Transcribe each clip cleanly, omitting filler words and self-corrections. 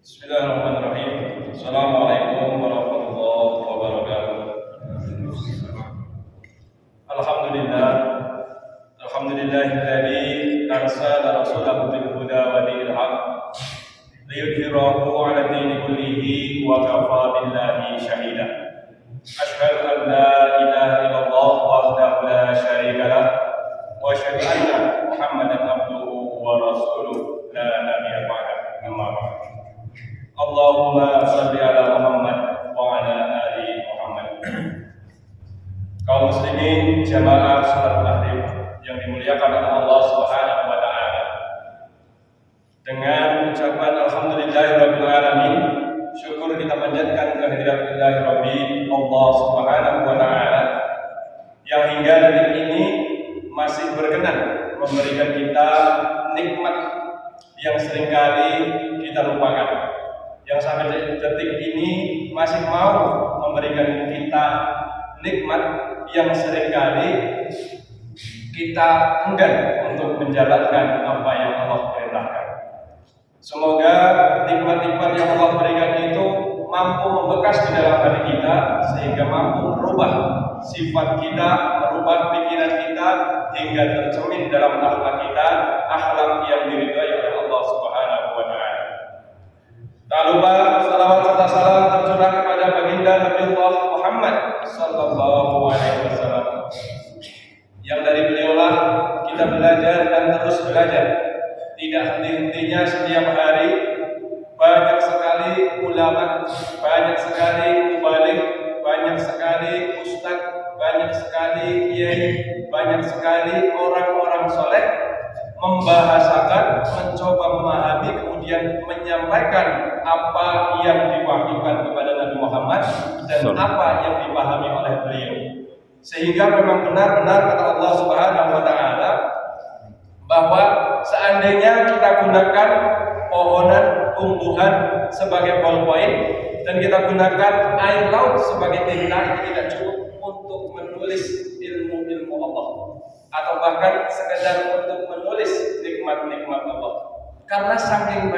Bismillahirrahmanirrahim. Assalamualaikum warahmatullahi wabarakatuh. Alhamdulillah. Alhamdulillahilladzi arsala rasulahu bil huda wa dinil haqq liyudhhirahu 'ala dini kullihi wa kafa billahi shahida. Asyhadu an la ilaha illallah wahdahu la syarika lah wa asyhadu anna Muhammadan abduhu wa rasuluh la nabiyya ba'dahu. Amma ba'd. Allahumma shalli ala Muhammad wa ala ali Muhammad. Kaum muslimin jamaah salat maghrib yang dimuliakan oleh Allah Subhanahu wa taala. Dengan ucapan alhamdulillahirabbil alamin, syukur kita panjatkan kehadirat Rabbi Allah Subhanahu wa taala yang hingga detik ini masih berkenan memberikan kita nikmat yang seringkali kita lupakan, yang sampai detik ini masih mau memberikan kita nikmat yang seringkali kita enggan untuk menjalankan apa yang Allah perintahkan. Semoga nikmat-nikmat yang Allah berikan itu mampu membekas di dalam hati kita, sehingga mampu merubah sifat kita, merubah pikiran kita, hingga tercermin dalam akhlak kita, akhlak yang diridhai oleh Allah Subhanahu wa taala. Tak lupa salawat serta salam tercurah kepada baginda Nabi Allah Muhammad sallallahu alaihi wasallam, yang dari beliaulah kita belajar dan terus belajar. Tidak henti-hentinya setiap hari banyak sekali ulama, banyak sekali mubaligh, banyak sekali ustaz, banyak sekali kiai, banyak sekali orang-orang soleh membahasakan, mencoba memahami, kemudian menyampaikan apa yang diwahyukan kepada Nabi Muhammad dan apa yang dipahami oleh beliau. Sehingga memang benar-benar kata Allah Subhanahu wa taala bahwa seandainya kita gunakan pohonan, tumbuhan sebagai ballpoint dan kita gunakan air laut sebagai tinta, itu tidak cukup untuk menulis ilmu-ilmu Allah, atau bahkan sekedar untuk menulis nikmat-nikmat Allah. Karena saking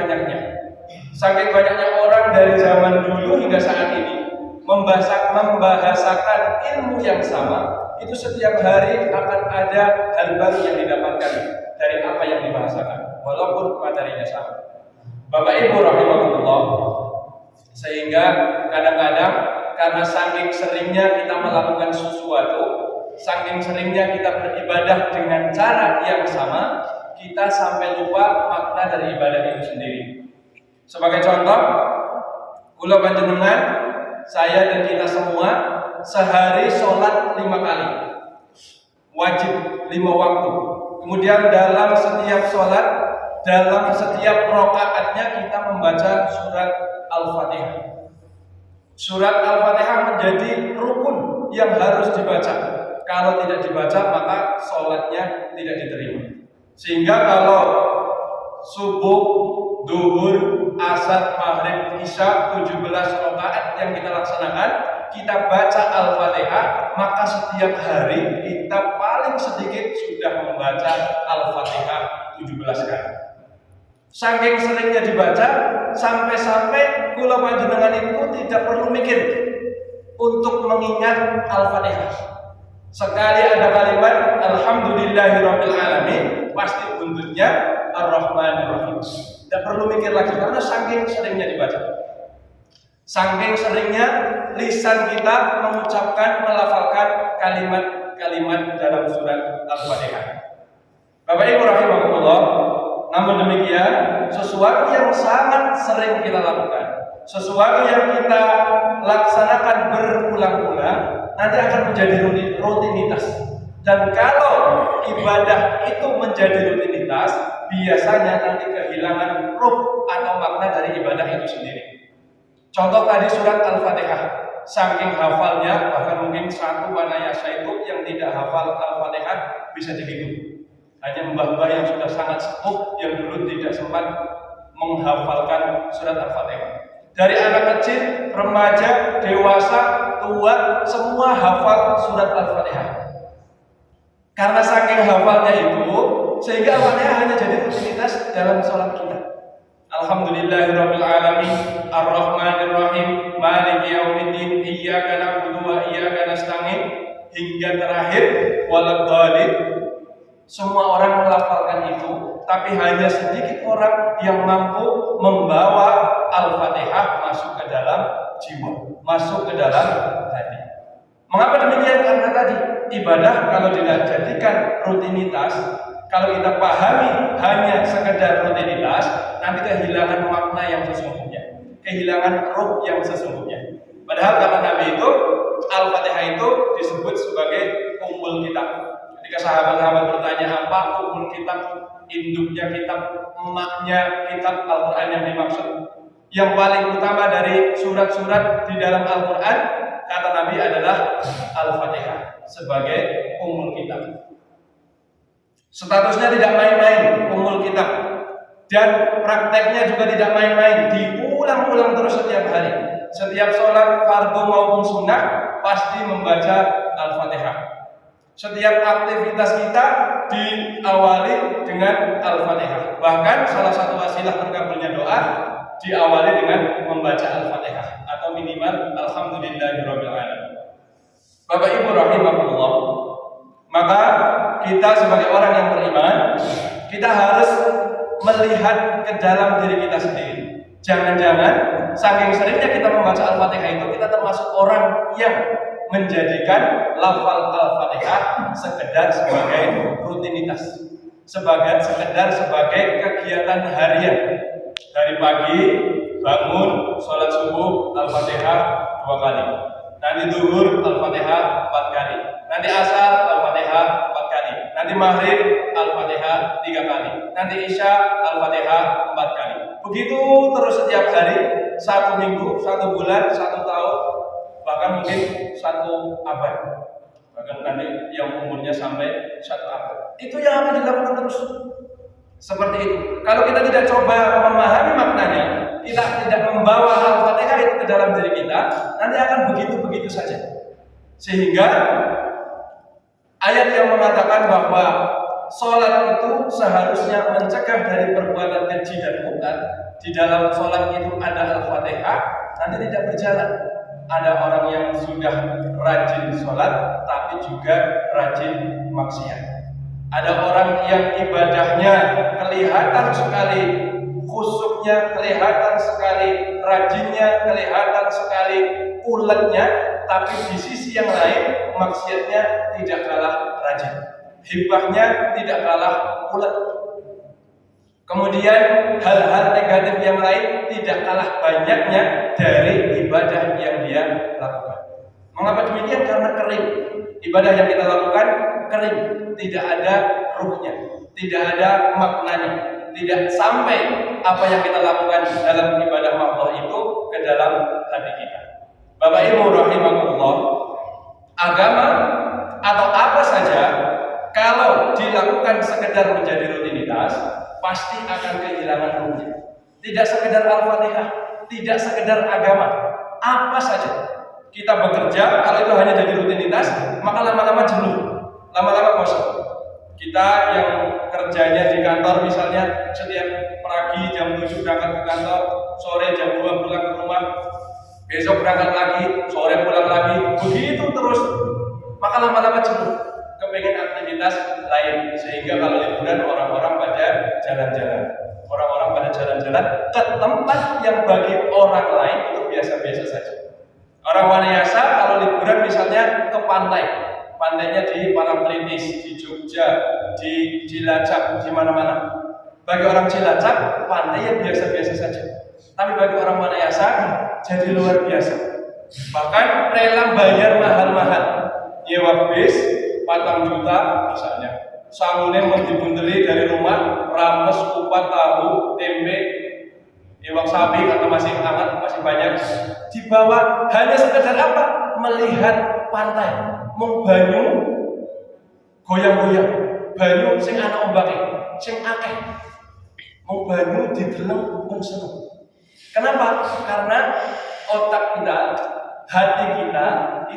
banyaknya orang dari zaman dulu hingga saat ini membahasakan ilmu yang sama, itu setiap hari akan ada hal baru yang didapatkan dari apa yang dibahasakan, walaupun materinya sama. Bapak Ibu rahimahullah, sehingga kadang-kadang karena saking seringnya kita melakukan sesuatu, saking seringnya kita beribadah dengan cara yang sama, kita sampai lupa makna dari ibadah itu sendiri. Sebagai contoh, kula panjenengan, saya dan kita semua sehari sholat 5 kali, wajib 5 waktu. Kemudian dalam setiap sholat, dalam setiap rakaatnya kita membaca surat Al-Fatihah. Surat Al-Fatihah menjadi rukun yang harus dibaca. Kalau tidak dibaca maka sholatnya tidak diterima. Sehingga kalau subuh, duhur, asar, maghrib, isya 17 rakaat yang kita laksanakan, kita baca Al-Fatihah, maka setiap hari kita paling sedikit sudah membaca Al-Fatihah 17 kali. Saking seringnya dibaca, sampai-sampai kula panjenengan itu tidak perlu mikir untuk mengingat Al-Fatihah. Sekali ada kalimat alhamdulillahirabbil alamin, pasti buntutnya ar-rahmanir rahim. Tidak perlu mikir lagi karena saking seringnya dibaca. Saking seringnya lisan kita mengucapkan, melafalkan kalimat-kalimat dalam surat Al-Fatihah. Bapak Ibu rahimahullah, namun demikian sesuatu yang sangat sering kita lakukan, sesuatu yang kita laksanakan berulang-ulang, nanti akan menjadi rutinitas. Dan kalau ibadah itu menjadi rutinitas, biasanya nanti kehilangan ruh atau makna dari ibadah itu sendiri. Contoh tadi surat Al-Fatihah, saking hafalnya, bahkan mungkin satu wanayasa itu yang tidak hafal Al-Fatihah bisa dihitung. Hanya mbah-mbah yang sudah sangat sepuh yang dulu tidak sempat menghafalkan surat Al-Fatihah. Dari anak kecil, remaja, dewasa, tua, semua hafal surat Al-Fatihah. Karena saking hafalnya itu, sehingga Al-Fatihah hanya jadi rutinitas dalam sholat kita. Alhamdulillahirabbil alamin, arrahmanir rahim, maliki yaumiddin, iyyaka na'budu wa iyyaka nasta'in, hingga terakhir waladhdallin. Semua orang melafalkan itu, tapi hanya sedikit orang yang mampu membawa Al-Fatihah masuk ke dalam jiwa, masuk ke dalam hati. Mengapa demikian? Karena tadi ibadah kalau tidak jadikan rutinitas, kalau kita pahami hanya sekedar rutinitas, nanti kehilangan makna yang sesungguhnya, kehilangan ruh yang sesungguhnya. Padahal kata Nabi itu, Al-Fatihah itu disebut sebagai ummul kitab. Ketika sahabat-sahabat bertanya apa ummul kitab, induknya kitab, emaknya kitab Al-Quran yang dimaksud, yang paling utama dari surat-surat di dalam Al-Quran, kata Nabi adalah Al-Fatihah sebagai ummul kitab. Statusnya tidak main-main, ummul kitab, dan prakteknya juga tidak main-main, diulang-ulang terus setiap hari. Setiap sholat fardu maupun sunnah pasti membaca Al-Fatihah. Setiap aktivitas kita diawali dengan Al-Fatihah. Bahkan salah satu wasilah terkabulnya doa diawali dengan membaca Al-Fatihah atau minimal Alhamdulillahirabbil alamin. Bapak Ibu rahimakumullah, maka kita sebagai orang yang beriman, kita harus melihat ke dalam diri kita sendiri. Jangan-jangan saking seringnya kita membaca Al-Fatihah itu, kita termasuk orang yang menjadikan lafal Al-Fatihah sekedar sebagai rutinitas, sekedar sebagai kegiatan harian. Dari pagi bangun, sholat subuh, Al-Fatihah 2 kali. Nanti zuhur, Al-Fatihah 4 kali. Nanti asar, Al-Fatihah 4 kali. Nanti maghrib, Al-Fatihah 3 kali. Nanti isya, Al-Fatihah 4 kali. Begitu terus setiap hari, 1 minggu, 1 bulan, 1 tahun, bahkan mungkin 1 abad. Bahkan nanti yang umurnya sampai 1 abad. Itu yang akan dilakukan terus. Seperti itu. Kalau kita tidak coba memahami maknanya, kita tidak membawa Al-Fatihah itu ke dalam diri kita, nanti akan begitu-begitu saja. Sehingga ayat yang mengatakan bahwa sholat itu seharusnya mencegah dari perbuatan keji dan munkar, di dalam sholat itu ada Al-Fatihah, nanti tidak berjalan. Ada orang yang sudah rajin sholat, tapi juga rajin maksiat. Ada orang yang ibadahnya kelihatan sekali, khusyuknya kelihatan sekali, rajinnya kelihatan sekali, uletnya, tapi di sisi yang lain maksiatnya tidak kalah rajin, hibahnya tidak kalah ulet. Kemudian hal-hal negatif yang lain tidak kalah banyaknya dari ibadah yang dia lakukan. Mengapa demikian? Karena kering. Ibadah yang kita lakukan kering, tidak ada ruhnya, tidak ada maknanya, tidak sampai apa yang kita lakukan dalam ibadah Allah itu ke dalam hati kita. Bapak Ibu rahimakumullah, agama atau apa saja kalau dilakukan sekedar menjadi rutinitas, pasti akan kehilangan ruhnya. Tidak sekedar Al-Fatihah, tidak sekedar agama, apa saja. Kita bekerja, kalau itu hanya jadi rutinitas, maka lama-lama jenuh, lama-lama bosan. Kita yang kerjanya di kantor misalnya, setiap pagi jam 7 berangkat ke kantor, sore jam 2 pulang ke rumah, besok berangkat lagi, sore pulang lagi, begitu terus, maka lama-lama jenuh, kepengen aktivitas lain. Sehingga kalau liburan orang-orang pada jalan-jalan, orang-orang pada jalan-jalan ke tempat yang bagi orang lain itu biasa-biasa saja. Orang Wanayasa kalau liburan misalnya ke pantai, pantainya di Parangtritis, di Jogja, di Cilacap, di mana-mana. Bagi orang Cilacap, pantainya biasa-biasa saja. Tapi bagi orang Wanayasa jadi luar biasa. Bahkan rela bayar mahal-mahal, nyewa bis 4 juta misalnya. Sangune mau dibunteli dari rumah, rames, kupat, tahu, tempe, iwak sapi karena masih hangat, masih banyak, dibawa hanya sekedar apa? Melihat pantai, membanyu, goyang-goyang, banyu sing ana ombake, sing akeh, membanyu dideleng pun seneng. Kenapa? Karena otak kita, hati kita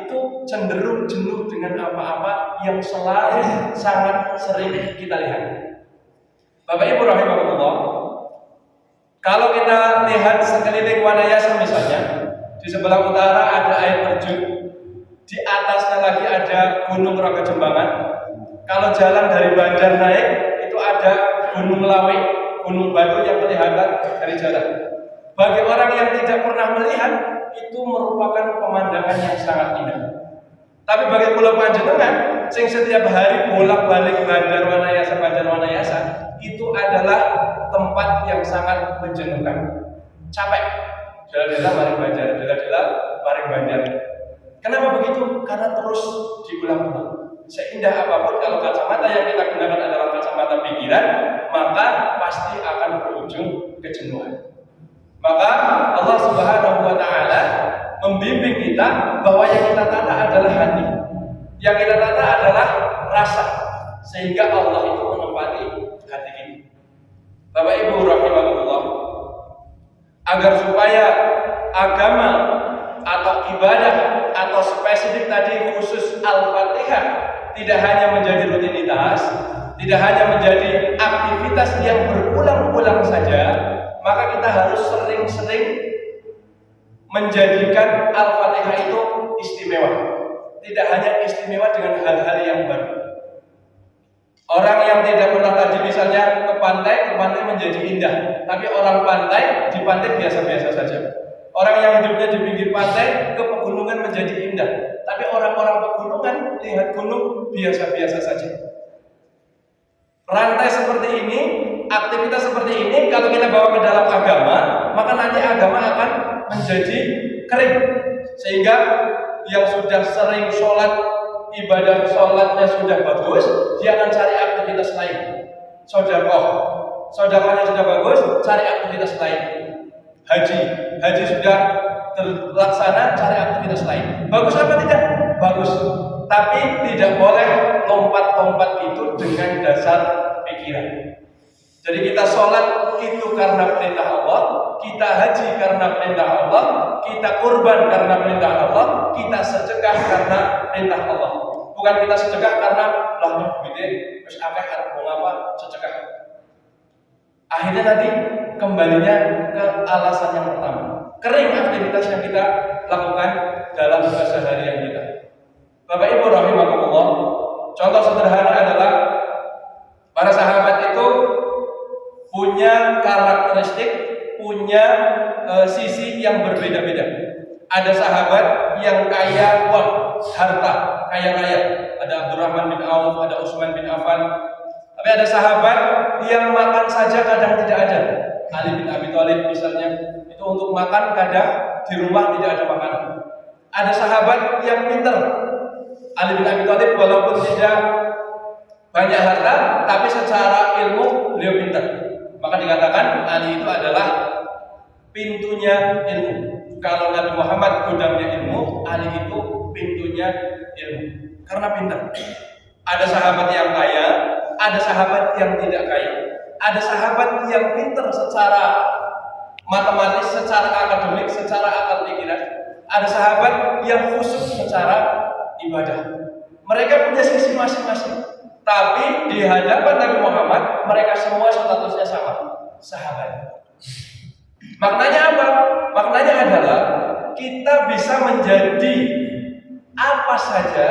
itu cenderung jenuh dengan apa-apa yang selalu sangat sering kita lihat. Bapak Ibu rahimakumullah, Kalau kita lihat sekeliling Wanayasa misalnya, di sebelah utara ada air terjun, di atasnya lagi ada Gunung Raga Jembangan. Kalau jalan dari Banjar naik, itu ada Gunung Lawe, Gunung Batu yang kelihatan dari jalan. Bagi orang yang tidak pernah melihat, itu merupakan pemandangan yang sangat indah. Tapi bagi Pulau Panjenengan, sing setiap hari bolak-balik Banjar Wanayasa, itu adalah tempat yang sangat menjenuhkan. Capek. Dela-dela maring Banjar, dela-dela maring Banjar. Kenapa begitu? Karena terus diulang-ulang. Seindah apapun kalau kacamata yang kita gunakan adalah kacamata pikiran, maka pasti akan berujung kejenuhan. Maka Allah Subhanahu wa taala membimbing kita bahwa yang kita tata adalah hati. Yang kita tata adalah rasa. Sehingga Allah itu menempati hati kita. Bapak Ibu rahimahullah, agar supaya agama atau ibadah atau spesifik tadi khusus Al-Fatihah tidak hanya menjadi rutinitas, tidak hanya menjadi aktivitas yang berulang-ulang saja, maka kita harus sering-sering menjadikan Al-Fatihah itu istimewa. Tidak hanya istimewa dengan hal-hal yang baru. Orang yang tidak pernah tadi misalnya ke pantai menjadi indah, tapi orang pantai di pantai biasa-biasa saja. Orang yang hidupnya di pinggir pantai ke pegunungan menjadi indah, tapi orang-orang pegunungan lihat gunung biasa-biasa saja. Rantai seperti ini, aktivitas seperti ini kalau kita bawa ke dalam agama, maka nanti agama akan menjadi kering. Sehingga yang sudah sering sholat, ibadah sholatnya sudah bagus, dia akan cari aktivitas lain. Sodakohnya sudah bagus, cari aktivitas lain. Haji sudah terlaksana, cari aktivitas lain. Bagus apa tidak? Bagus. Tapi tidak boleh lompat-lompat itu dengan dasar pikiran. Jadi kita sholat itu karena perintah Allah, kita haji karena perintah Allah, kita kurban karena perintah Allah, kita sedekah karena perintah Allah. Bukan kita sedekah karena lahnya duitnya terus akeh harap mau apa sedekah. Akhirnya nanti kembalinya ke alasan yang pertama. Kering aktivitas yang kita lakukan dalam keseharian kita. Bapak Ibu rahimakumullah, contoh sederhana adalah para sahabat itu punya karakteristik, punya sisi yang berbeda-beda. Ada sahabat yang kaya uang, harta, kaya raya. Ada Abdurrahman bin Auf, ada Utsman bin Affan. Tapi ada sahabat yang makan saja kadang tidak ada. Ali bin Abi Thalib misalnya, itu untuk makan kadang di rumah tidak ada makanan. Ada sahabat yang pintar. Ali bin Abi Thalib walaupun tidak banyak harta, tapi secara ilmu beliau pintar. Maka dikatakan Ali itu adalah pintunya ilmu. Kalau Nabi Muhammad gudangnya ilmu, Ali itu pintunya ilmu. Karena pintar. Ada sahabat yang kaya, ada sahabat yang tidak kaya. Ada sahabat yang pintar secara matematis, secara akademik, secara akal pikiran. Ada sahabat yang khusyuk secara ibadah. Mereka punya sisi masing-masing. Tapi di hadapan Nabi Muhammad, mereka semua statusnya sama, sahabat. Maknanya apa? Maknanya adalah kita bisa menjadi apa saja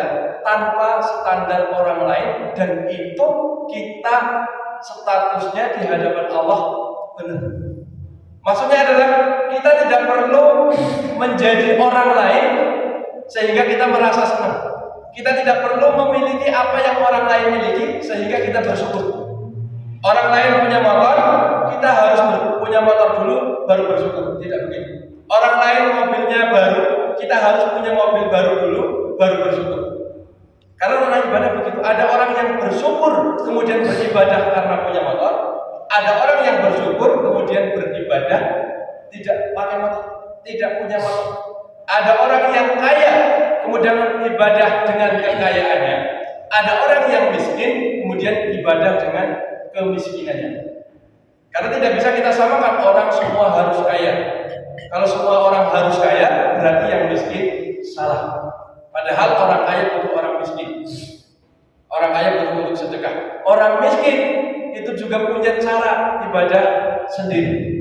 tanpa standar orang lain, dan itu kita statusnya di hadapan Allah benar. Maksudnya adalah kita tidak perlu menjadi orang lain sehingga kita merasa senang. Kita tidak perlu memiliki apa yang orang lain miliki sehingga kita bersyukur. Orang lain punya motor, kita harus punya motor dulu baru bersyukur. Tidak begitu. Orang lain mobilnya baru, kita harus punya mobil baru dulu baru bersyukur. Karena orang ibadah begitu. Ada orang yang bersyukur kemudian beribadah karena punya motor. Ada orang yang bersyukur kemudian beribadah tidak pakai motor, tidak punya motor. Ada orang yang kaya kemudian ibadah dengan kekayaannya. Ada orang yang miskin kemudian ibadah dengan kemiskinannya. Karena tidak bisa kita samakan orang semua harus kaya. Kalau semua orang harus kaya, berarti yang miskin salah. Padahal orang kaya untuk orang miskin. Orang kaya butuh untuk sedekah. Orang miskin itu juga punya cara ibadah sendiri.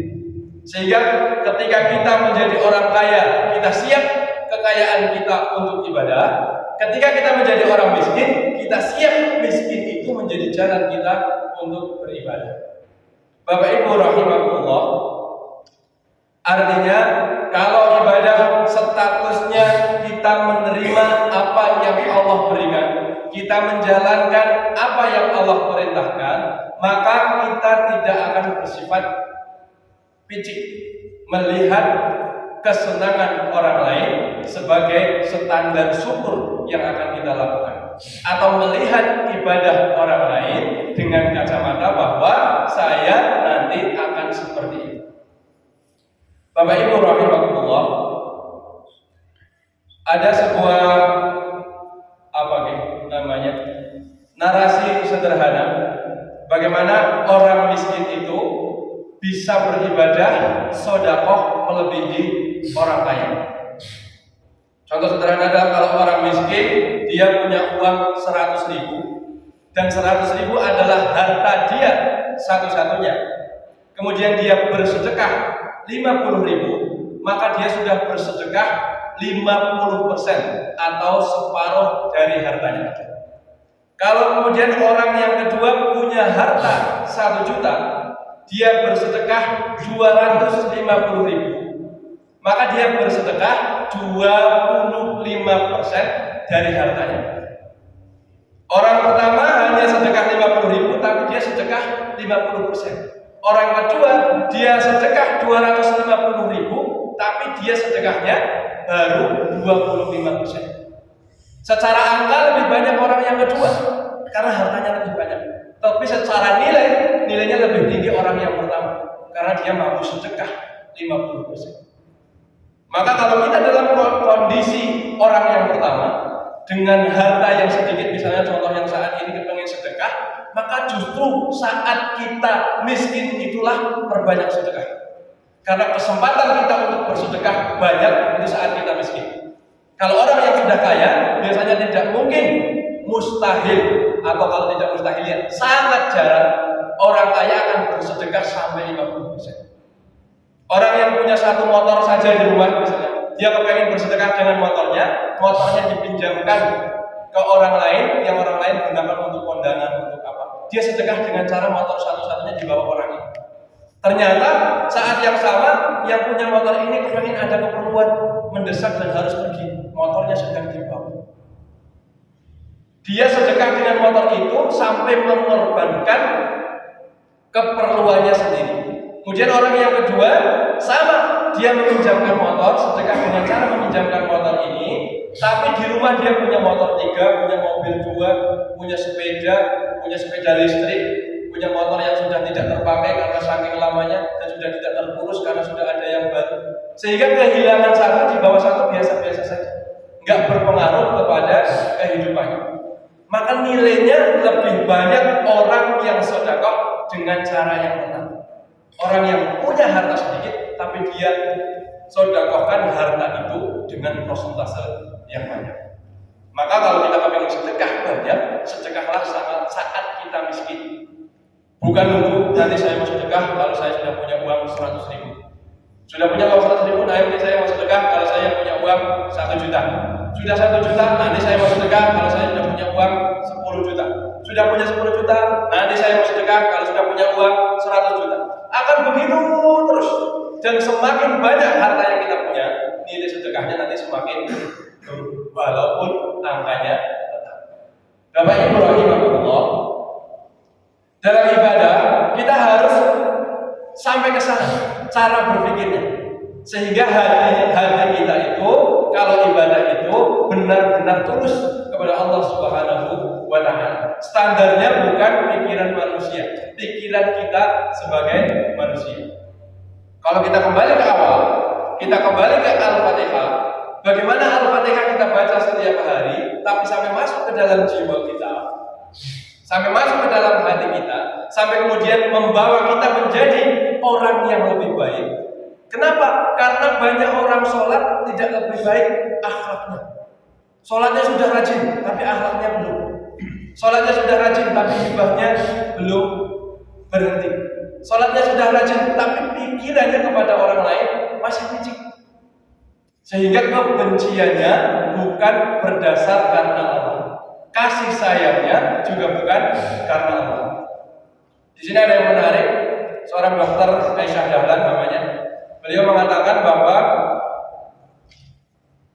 Sehingga ketika kita menjadi orang kaya, kita siap kekayaan kita untuk ibadah. Ketika kita menjadi orang miskin, kita siap miskin itu menjadi jalan kita untuk beribadah. Bapak Ibu rahimakumullah, artinya kalau ibadah statusnya kita menerima apa yang Allah berikan, kita menjalankan apa yang Allah perintahkan, maka kita tidak akan bersifat picik melihat kesenangan orang lain sebagai standar syukur yang akan kita lakukan, atau melihat ibadah orang lain dengan kacamata bahwa saya nanti akan seperti itu. Bapak Ibu rahimakumullah, ada sebuah narasi sederhana bagaimana orang miskin itu bisa beribadah sedekah melebihi orang kaya. Contoh sederhana adalah kalau orang miskin dia punya uang 100.000 dan 100.000 adalah harta dia satu-satunya. Kemudian dia bersedekah 50.000, maka dia sudah bersedekah 50% atau separuh dari hartanya. Kalau kemudian orang yang kedua punya harta 1 juta, dia bersedekah 250.000, maka dia bersedekah 25% dari hartanya. Orang pertama hanya sedekah 50.000, tapi dia sedekah 50%. Orang kedua dia sedekah 250.000, tapi dia sedekahnya baru 25%. Secara angka lebih banyak orang yang kedua karena hartanya lebih banyak. Tapi secara nilainya lebih tinggi orang yang pertama karena dia mampu sedekah 50%. Maka kalau kita dalam kondisi orang yang pertama dengan harta yang sedikit, misalnya contoh yang saat ini kita pengen sedekah, maka justru saat kita miskin itulah perbanyak sedekah. Karena kesempatan kita untuk bersedekah banyak itu saat kita miskin. Kalau orang yang sudah kaya, biasanya tidak mungkin, mustahil, atau kalau tidak mustahil ya sangat jarang orang kaya akan bersedekah sampai 50%. Orang yang punya 1 motor saja di rumah misalnya, dia kepengen bersedekah dengan motornya dipinjamkan ke orang lain, yang orang lain gunakan untuk kondangan, untuk apa? Dia sedekah dengan cara motor satu-satunya dibawa orang ini. Ternyata saat yang sama, yang punya motor ini kepengen ada keperluan mendesak dan harus pergi, motornya sedang dibawa. Dia sedekah dengan motor itu sampai mengorbankan keperluannya sendiri. Kemudian orang yang kedua sama, dia meminjamkan motor, sedekah dengan cara meminjamkan motor ini, tapi di rumah dia punya motor 3, punya mobil 2, punya sepeda listrik, punya motor yang sudah tidak terpakai karena saking lamanya dan sudah tidak terurus karena sudah ada yang baru. Sehingga kehilangan satu di bawah satu biasa-biasa saja, nggak berpengaruh kepada kehidupannya. Maka nilainya lebih banyak orang yang sedekah dengan cara yang benar. Orang yang punya harta sedikit, tapi dia sedekahkan harta itu dengan persentase yang banyak. Maka kalau kita ingin sedekah banyak, sedekahlah saat kita miskin. Bukan nunggu nanti saya mau sedekah kalau saya sudah punya uang 100.000. Sudah punya uang 100.000, nanti saya mau sedekah kalau saya punya uang 1 juta. Sudah 1 juta, nanti saya mau sedekah kalau saya sudah punya uang 10 juta. Sudah punya 10 juta, nanti saya mau sedekah kalau sudah punya uang 100 juta. Akan begitu terus. Dan semakin banyak harta yang kita punya, nilai sedekahnya nanti semakin turun, walaupun angkanya tetap. Bapak Ibu rahimahullah, dalam ibadah kita harus sampai ke sana cara berpikirnya, sehingga hati kita itu kalau ibadah itu benar-benar tulus kepada Allah Subhanahu wa Ta'ala. Standarnya bukan pikiran manusia, pikiran kita sebagai manusia. Kalau kita kembali ke awal, kita kembali ke Al-Fatihah, bagaimana Al-Fatihah kita baca setiap hari, tapi sampai masuk ke dalam jiwa kita, sampai masuk ke dalam hati kita, sampai kemudian membawa kita menjadi orang yang lebih baik. Kenapa? Karena banyak orang sholat tidak lebih baik akhlaknya. Sholatnya sudah rajin, tapi akhlaknya belum. Sholatnya sudah rajin, tapi ibadahnya belum berhenti. Sholatnya sudah rajin, tapi pikirannya kepada orang lain masih licik. Sehingga kebenciannya bukan berdasar karena Allah. Kasih sayangnya juga bukan karena Allah. Di sini ada yang menarik, seorang dokter Aisyah Dahlan namanya. Beliau mengatakan bahwa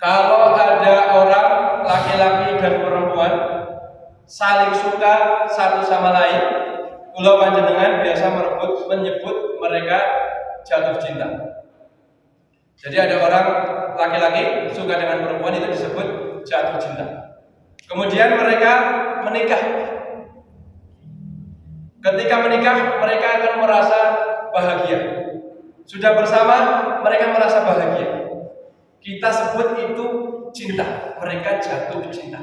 kalau ada orang laki-laki dan perempuan saling suka satu sama lain, kula panjenengan biasa menyebut mereka jatuh cinta. Jadi ada orang laki-laki suka dengan perempuan, itu disebut jatuh cinta. Kemudian mereka menikah. Ketika menikah, mereka akan merasa bahagia. Sudah bersama, mereka merasa bahagia. Kita sebut itu cinta. Mereka jatuh cinta.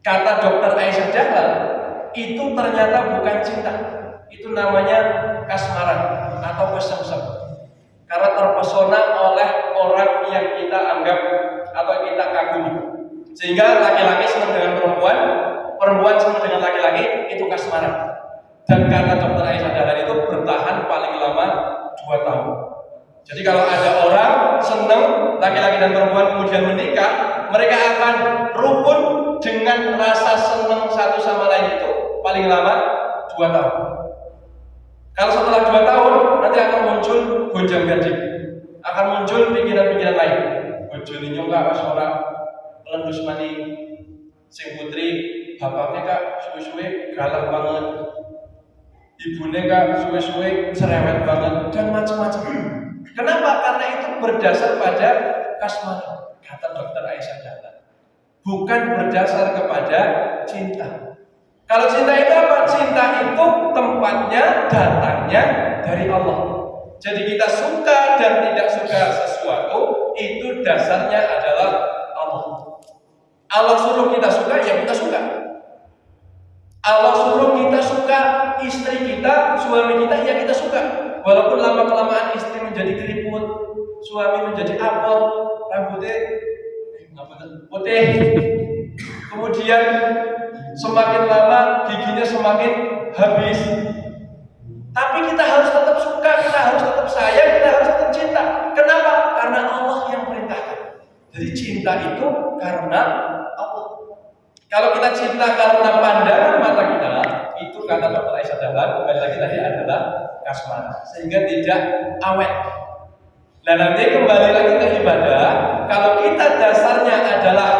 Kata dokter Aisyah Dahlan, itu ternyata bukan cinta. Itu namanya kasmaran atau kesemsem. Karena terpesona oleh orang yang kita anggap atau kita kagumi. Sehingga laki-laki senang dengan perempuan, perempuan senang dengan laki-laki, itu kasmaran. Dan kata dokter Aisyah Dahlan itu bertahan paling lama 2 tahun. Jadi kalau ada orang senang laki-laki dan perempuan kemudian menikah, mereka akan rukun dengan rasa senang satu sama lain itu paling lama 2 tahun. Kalau setelah 2 tahun nanti akan muncul gonjang-ganjing, akan muncul pikiran-pikiran lain. Bojo ninyo kak wis ora lendus mani sing putri, bapaknya kak suwe-suwe galak banget, ibunya kak suwe-suwe cerewet banget, dan macam-macam. Kenapa? Karena itu berdasar pada kasmaran, kata dokter Aisyah Dahlan. Bukan berdasar kepada cinta. Kalau cinta itu apa? Cinta itu tempatnya, datangnya dari Allah. Jadi kita suka dan tidak suka sesuatu, itu dasarnya adalah Allah. Allah suruh kita suka, ya kita suka. Allah suruh kita suka istri kita, suami kita, ya kita suka. Walaupun lama-kelamaan istri menjadi keriput, suami menjadi apel, rambutnya putih, kemudian semakin lama giginya semakin habis. Tapi kita harus tetap suka, kita harus tetap sayang, kita harus tetap cinta. Kenapa? Karena Allah yang perintahkan. Jadi cinta itu karena Allah. Kalau kita cinta karena pandangan mata kita, itu kata dokter Aisyah Dahlan, kembali lagi tadi adalah kasmaran, sehingga tidak awet. Nah nanti kembali lagi ke ibadah, kalau kita dasarnya adalah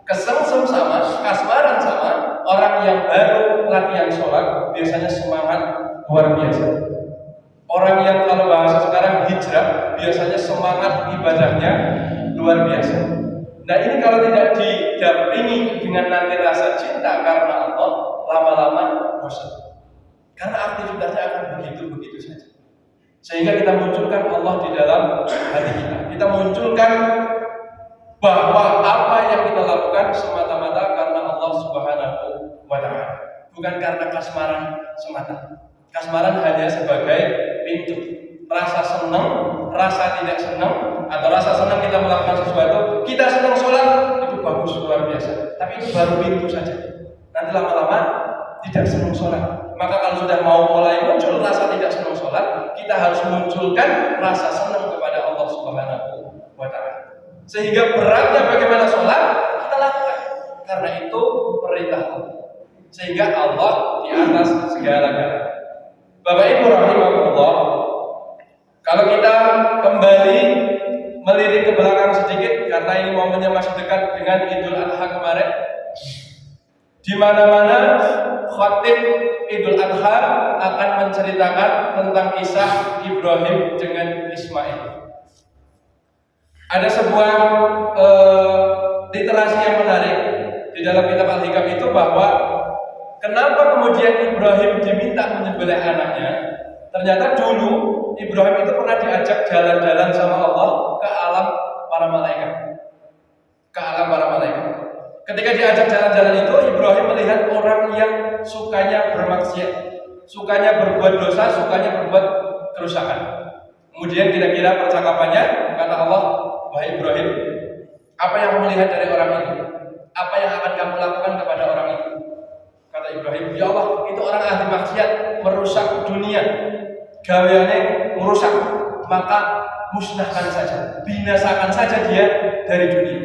kesengsem sama, kasmaran sama, orang yang baru latihan sholat biasanya semangat luar biasa. Orang yang kalau bahasa sekarang hijrah biasanya semangat ibadahnya luar biasa. Nah ini kalau tidak didampingi dengan nanti rasa cinta karena Allah, lama-lama bosan. Karena aktivitasnya akan begitu-begitu saja. Sehingga kita munculkan Allah di dalam hati kita. Kita munculkan bahwa apa yang kita lakukan semata-mata karena Allah Subhanahu wa Ta'ala, bukan karena kasmaran semata. Kasmaran hanya sebagai pintu. Rasa senang, rasa tidak senang, atau rasa senang kita melakukan sesuatu, kita senang sholat, itu bagus luar biasa. Tapi itu baru pintu saja. Nanti lama-lama tidak senang sholat. Maka kalau sudah mau mulai muncul rasa tidak senang sholat, kita harus munculkan rasa senang kepada Allah Subhanahu wa Ta'ala. Sehingga beratnya bagaimana sholat, kita lakukan. Karena itu perintah Allah. Sehingga Allah di atas segala-galanya. Bapak Ibu rahimahullah, kalau kita kembali melirik ke belakang sedikit, karena ini momennya masih dekat dengan Idul Adha kemarin, di mana-mana khatib Idul Adha akan menceritakan tentang kisah Ibrahim dengan Ismail. Ada sebuah literasi yang menarik di dalam kitab Al-Hikam itu, bahwa kenapa kemudian Ibrahim diminta menyembelih anaknya. Ternyata dulu Ibrahim itu pernah diajak jalan-jalan sama Allah ke alam para malaikat. Ke alam para malaikat. Ketika diajak jalan-jalan itu, Ibrahim melihat orang yang sukanya bermaksiat, sukanya berbuat dosa, sukanya berbuat kerusakan. Kemudian kira-kira percakapannya, kata Allah, wahai Ibrahim, apa yang kamu lihat dari orang itu? Apa yang akan kamu lakukan kepada orang itu? Kata Ibrahim, ya Allah, itu orang ahli maksiat, merusak dunia. binasakan saja dia dari dunia.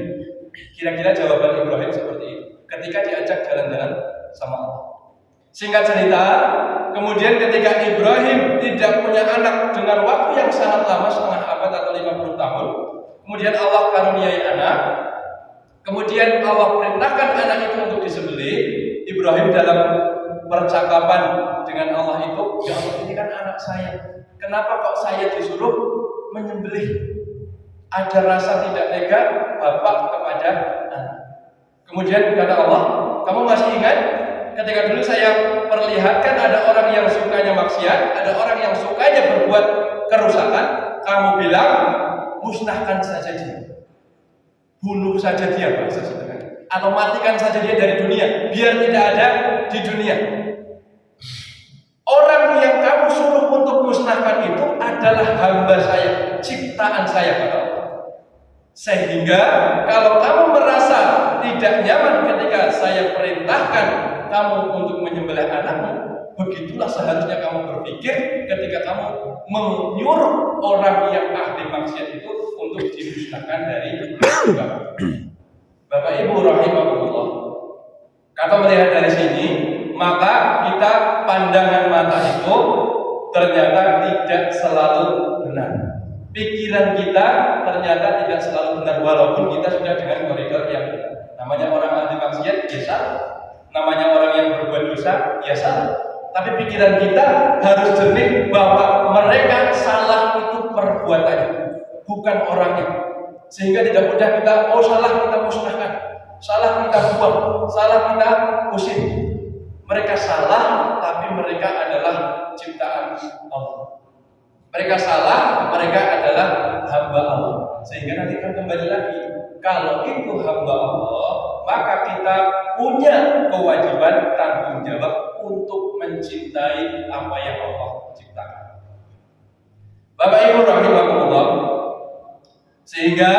Kira-kira jawaban Ibrahim seperti itu ketika diajak jalan-jalan sama Allah. Singkat cerita, kemudian ketika Ibrahim tidak punya anak dengan waktu yang sangat lama, setengah abad atau 50 tahun, kemudian Allah karuniai anak, kemudian Allah perintahkan anak itu untuk disembelih. Ibrahim dalam percakapan dengan Allah itu, ya Allah, ini kan anak saya, kenapa kok saya disuruh menyembelih? Ada rasa tidak tega bapak kepada anak. Kemudian kata Allah, kamu masih ingat ketika dulu saya perlihatkan ada orang yang sukanya maksiat, ada orang yang sukanya berbuat kerusakan, kamu bilang musnahkan saja dia, bunuh saja dia, bahasa sederhana, atau matikan saja dia dari dunia, biar tidak ada di dunia. Orang yang kamu suruh untuk musnahkan itu adalah hamba saya, ciptaan saya, kata Allah. Sehingga kalau kamu merasa tidak nyaman ketika saya perintahkan kamu untuk menyembelih anakmu, begitulah seharusnya kamu berpikir ketika kamu menyuruh orang yang ahli maksiat itu untuk dimusnahkan dari surga. Bapak Ibu rahimahullah, kalau melihat dari sini, maka kita pandangan mata itu ternyata tidak selalu benar. Pikiran kita ternyata tidak selalu benar, walaupun kita sudah dengan koridor yang benar. Namanya orang ahli maksiat, ya salah. Namanya orang yang berbuat dosa, ya salah. Tapi pikiran kita harus jernih bahwa mereka salah itu perbuatannya, bukan orangnya. Sehingga tidak mudah kita, oh salah kita musnahkan, salah kita buang, salah kita usir. Mereka salah, tapi mereka adalah ciptaan Allah. Mereka salah, mereka adalah hamba Allah. Sehingga nanti kan kembali lagi, kalau itu hamba Allah, maka kita punya kewajiban tanggung jawab untuk mencintai apa yang Allah ciptakan. Bapak Ibu rahimahullah, sehingga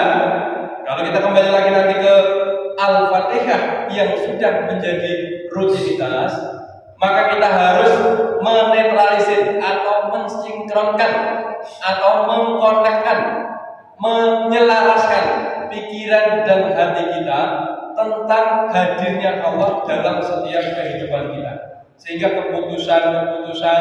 kalau kita kembali lagi nanti ke Al-Fatihah yang sudah menjadi rutinitas, maka kita harus menetralisir atau mensinkronkan atau mengkonekkan, menyelaraskan pikiran dan hati kita tentang hadirnya Allah dalam setiap kehidupan kita. Sehingga keputusan-keputusan,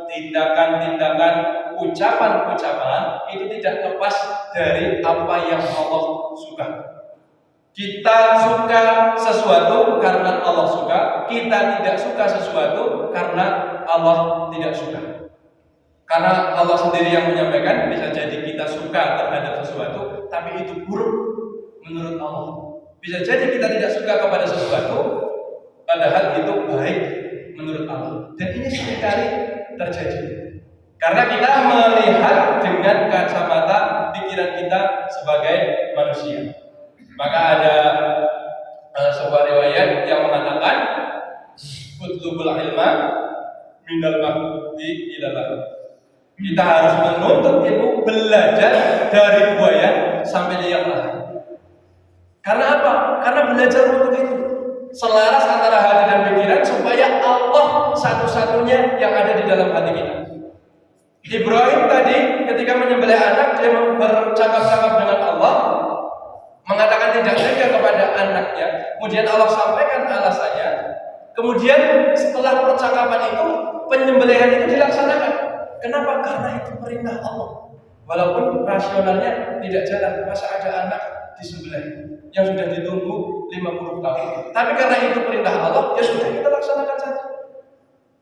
tindakan-tindakan, ucapan-ucapan itu tidak lepas dari apa yang Allah suka. Kita suka sesuatu karena Allah suka, kita tidak suka sesuatu karena Allah tidak suka. Karena Allah sendiri yang menyampaikan, bisa jadi kita suka terhadap sesuatu, tapi itu buruk menurut Allah. Bisa jadi kita tidak suka kepada sesuatu, padahal itu baik menurut Allah. Dan ini seringkali terjadi. Karena kita melihat dengan kacamata pikiran kita sebagai manusia. Maka ada sebuah riwayat yang mengatakan utlubul ilma minal mahdi ilallah. Kita harus menuntut ilmu, belajar dari buaya sampai liang lahat. Karena apa? Karena belajar untuk itu selaras antara hati dan pikiran, supaya Allah satu-satunya yang ada di dalam hati kita. Ibrahim tadi ketika menyembelih anak, dia bercakap-cakap dengan Allah, mengatakan tidak tega kepada anaknya. Kemudian Allah sampaikan alasannya. Kemudian setelah percakapan itu, penyembelihan itu dilaksanakan. Kenapa? Karena itu perintah Allah. Walaupun rasionalnya tidak jalan, masa ada anak disembelih yang sudah ditunggu 50 tahun. Tapi karena itu perintah Allah, ya sudah, kita laksanakan saja.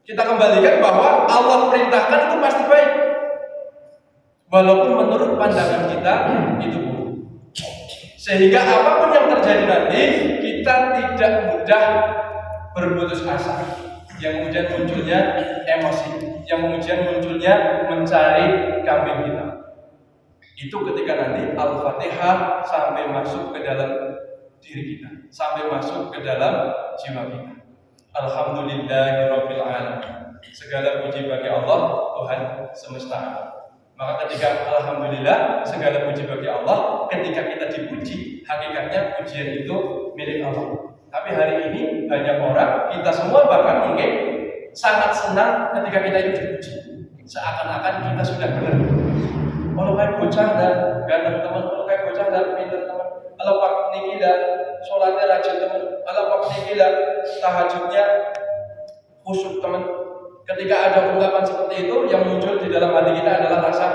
Kita kembalikan bahwa Allah perintahkan itu pasti baik, walaupun menurut pandangan kita itu buruk. Sehingga apapun yang terjadi nanti, kita tidak mudah berputus asa. Yang kemudian munculnya emosi, yang kemudian munculnya mencari kambing hitam. Itu ketika nanti Al-Fatihah sampai masuk ke dalam diri kita, sampai masuk ke dalam jiwa kita. Alhamdulillahirabbil alamin. Segala puji bagi Allah, Tuhan semesta alam. Maka ketika alhamdulillah, segala puji bagi Allah, ketika kita dipuji, hakikatnya pujian itu milik Allah. Tapi hari ini banyak orang, kita semua bahkan mungkin sangat senang ketika kita itu dipuji. Seakan-akan kita sudah benar. Kalau kayak bocah dan ganteng teman, kalau kayak pinter teman. Ala pak niki lah salatnya rajin teman. Ala pak niki lah tahajudnya khusyuk teman. Ketika ada ungkapan seperti itu, yang muncul di dalam hati kita adalah rasa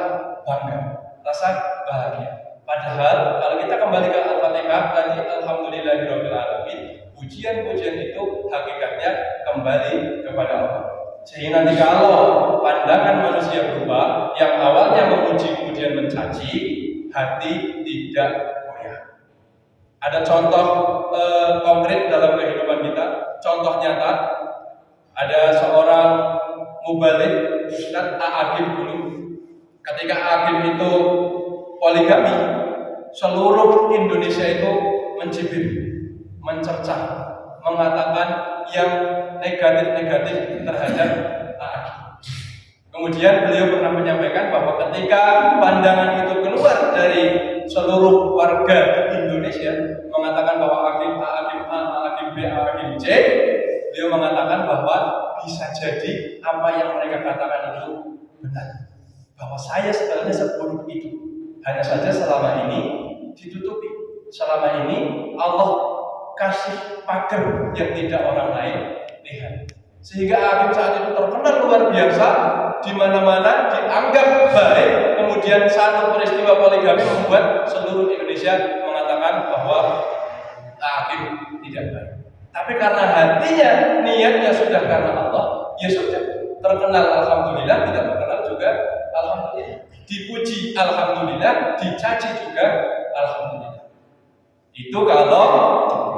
bangga, rasa bahagia. Padahal kalau kita kembali ke Al-Fatihah tadi, alhamdulillahirabbil alamin, pujian-pujian itu hakikatnya kembali kepada Allah. Sehingga nanti kalau pandangan manusia berubah, yang awalnya memuji kemudian mencaci, hati tidak goyah. Ada contoh konkret dalam kehidupan kita, contoh nyata. Ada seorang mubalik, Ustaz A'agim dulu. Ketika A'agim itu poligami, seluruh Indonesia itu mencibir, mencerca, mengatakan yang negatif-negatif terhadap A'agim. Kemudian beliau pernah menyampaikan bahwa ketika pandangan itu keluar dari seluruh warga Indonesia mengatakan bahwa A'agim A, A'agim B, A'agim C, beliau mengatakan bahwa bisa jadi apa yang mereka katakan itu benar, bahwa saya sebenarnya seburuk itu, hanya saja selama ini ditutupi, selama ini Allah kasih pagar yang tidak orang lain lihat, sehingga A'agim saat itu terkenal luar biasa, di mana-mana dianggap baik. Kemudian satu peristiwa poligami membuat seluruh Indonesia mengatakan bahwa A'agim tidak baik. Tapi karena hatinya, niatnya sudah karena Allah, ya sudah, terkenal alhamdulillah, tidak terkenal juga alhamdulillah. Dipuji alhamdulillah, dicaci juga alhamdulillah. Itu kalau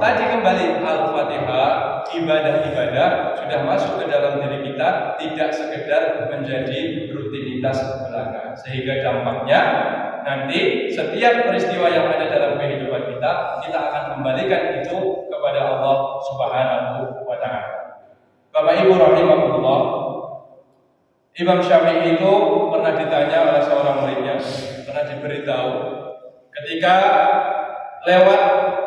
tadi kembali Al-Fatihah, ibadah-ibadah sudah masuk ke dalam diri kita, tidak sekedar menjadi rutinitas belaka. Sehingga dampaknya nanti setiap peristiwa yang ada dalam kehidupan kita, kita akan kembalikan itu kepada Allah Subhanahu wa Ta'ala. Bapak Ibu rahimahullah, Imam Syafi'i itu pernah ditanya oleh seorang muridnya, pernah diberitahu ketika lewat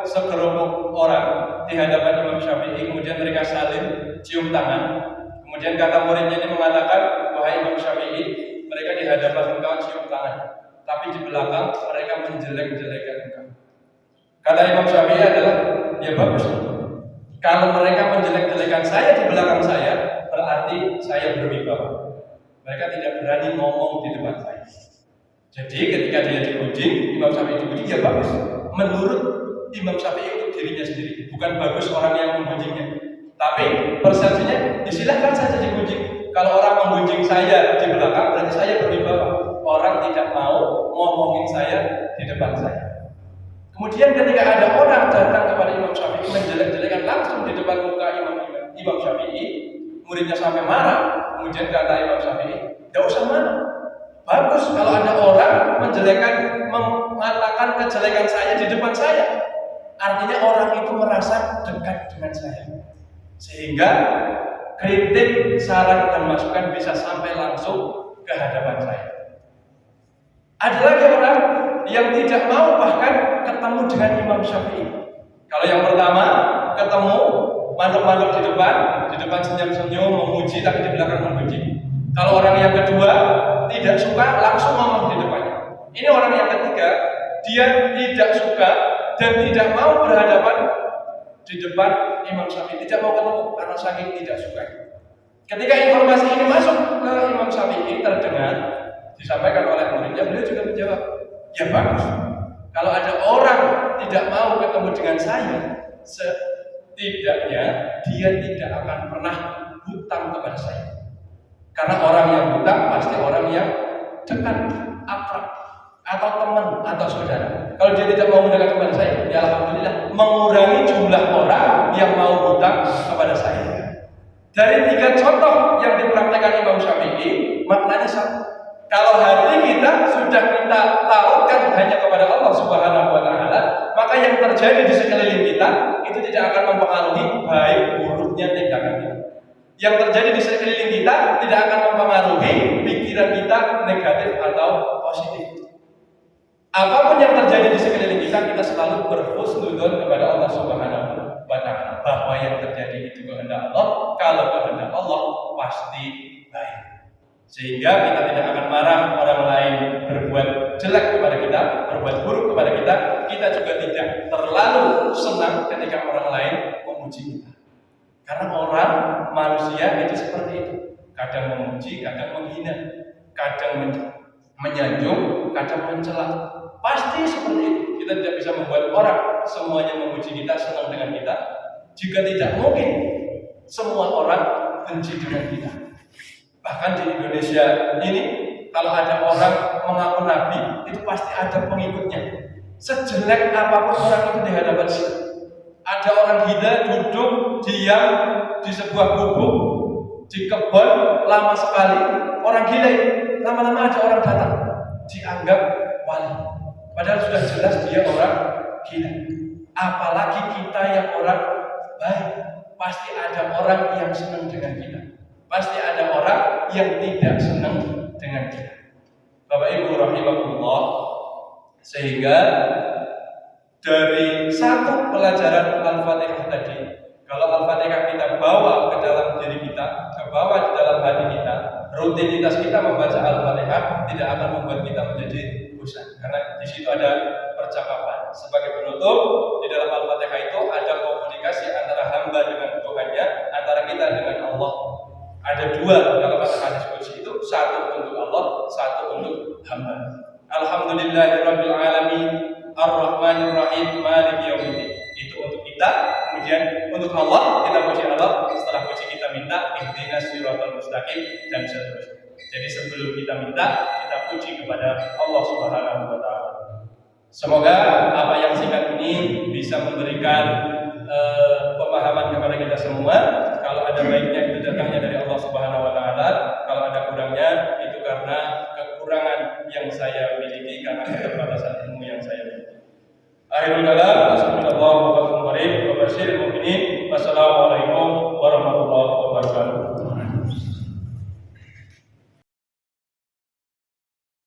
sekelompok orang di hadapan Imam Syafi'i, kemudian mereka saling cium tangan. Kemudian kata muridnya ini mengatakan, wahai Imam Syafi'i, mereka di hadapan engkau cium tangan, tapi di belakang mereka menjelek-jelekan engkau. Kata Imam Syafi'i adalah, ya bagus. Kalau mereka menjelek-jelekan saya di belakang saya, berarti saya berwibawa. Mereka tidak berani ngomong di depan saya. Jadi ketika dia dipuji, Imam Syafi'i dipuji, ya bagus. Menurut Imam Syafi'i itu dirinya sendiri, bukan bagus orang yang memujinya. Tapi persepsinya, disilahkan saja dipuji. Kalau orang memuji saya di belakang, berarti saya berwibawa. Orang tidak mau ngomongin saya di depan saya. Kemudian ketika ada orang datang kepada Imam Syafi'i menjelek-jelekan langsung di depan muka Imam Syafi'i, muridnya sampai marah. Kemudian kata Imam Syafi'i, tidak usah marah. Bagus kalau ada orang mengatakan kejelekan saya di depan saya. Artinya orang itu merasa dekat dengan saya, sehingga kritik, saran dan masukan bisa sampai langsung ke hadapan saya. Ada lagi orang yang tidak mau bahkan ketemu dengan Imam Syafi'i. Kalau yang pertama ketemu manduk-manduk di depan senyum-senyum memuji, tapi di belakang memuji. Kalau orang yang kedua tidak suka, langsung ngomong di depannya. Ini orang yang ketiga, dia tidak suka dan tidak mau berhadapan di depan Imam Syafi'i, tidak mau ketemu karena saking tidak suka. Ketika informasi ini masuk ke Imam Syafi'i, terdengar, disampaikan oleh muridnya, beliau juga menjawab, ya bagus. Kalau ada orang tidak mau ketemu dengan saya, setidaknya dia tidak akan pernah hutang kepada saya. Karena orang yang hutang pasti orang yang dekat, akrab, atau teman, atau saudara. Kalau dia tidak mau mendekat kepada saya, ya alhamdulillah, mengurangi jumlah orang yang mau hutang kepada saya. Dari 3 contoh yang dipraktekkan Imam Syafi'i, maknanya satu. Kalau hati kita sudah kita taruhkan hanya kepada Allah Subhanahu wa Ta'ala, maka yang terjadi di sekeliling kita itu tidak akan mempengaruhi baik buruknya tindakan kita. Yang terjadi di sekeliling kita tidak akan mempengaruhi pikiran kita negatif atau positif. Apapun yang terjadi di sekeliling kita, kita selalu berhusnudzon kepada Allah Subhanahu wa Ta'ala, bahwa yang terjadi itu kehendak Allah. Kalau kehendak Allah pasti baik. Sehingga kita tidak akan marah orang lain berbuat jelek kepada kita, berbuat buruk kepada kita. Karena orang manusia itu seperti itu. Kadang memuji, kadang menghina, kadang menyanjung, kadang mencela. Pasti seperti itu. Kita tidak bisa membuat orang semuanya memuji kita, senang dengan kita. Jika tidak, mungkin semua orang benci dengan kita. Bahkan di Indonesia ini, kalau ada orang mengaku nabi, itu pasti ada pengikutnya. Sejelek apapun orang itu di hadapan kita. Ada orang gila duduk diam di sebuah gubuk di kebun lama sekali. Orang gila itu lama-lama ada orang datang, dianggap wali. Padahal sudah jelas dia orang gila. Apalagi kita yang orang baik, pasti ada orang yang senang dengan kita. Pasti ada orang yang tidak senang dengan kita. Bapak Ibu rahimakumullah, sehingga dari satu pelajaran Al-Fatihah tadi, kalau Al-Fatihah kita bawa ke dalam diri kita, bawa di dalam hati kita, rutinitas kita membaca Al-Fatihah tidak akan membuat kita menjadi bosan. Karena di situ ada percakapan. Sebagai penutup, di dalam Al-Fatihah itu ada komunikasi antara hamba dengan Tuhannya, antara kita dengan Allah. Ada dua dalam hadis qudsi itu, satu untuk Allah, satu untuk hamba. Alhamdulillahirabbil alamin, Ar-Rahmanir Rahim, Maliki Yaumiddin. Itu untuk kita, kemudian untuk Allah kita puji Allah, setelah puji kita minta ihdinas siratal mustaqim dan seterusnya. Jadi sebelum kita minta, kita puji kepada Allah Subhanahu wa taala. Semoga apa yang singkat ini bisa memberikan pemahaman kepada kita semua. Kalau ada baiknya itu datangnya dari Allah Subhanahu wa taala, kalau ada kurangnya itu karena kekurangan yang saya miliki, karena keterbatasan ilmu yang saya miliki. Akhirul kalam, assalamualaikum warahmatullahi wabarakatuh. Wassalamualaikum.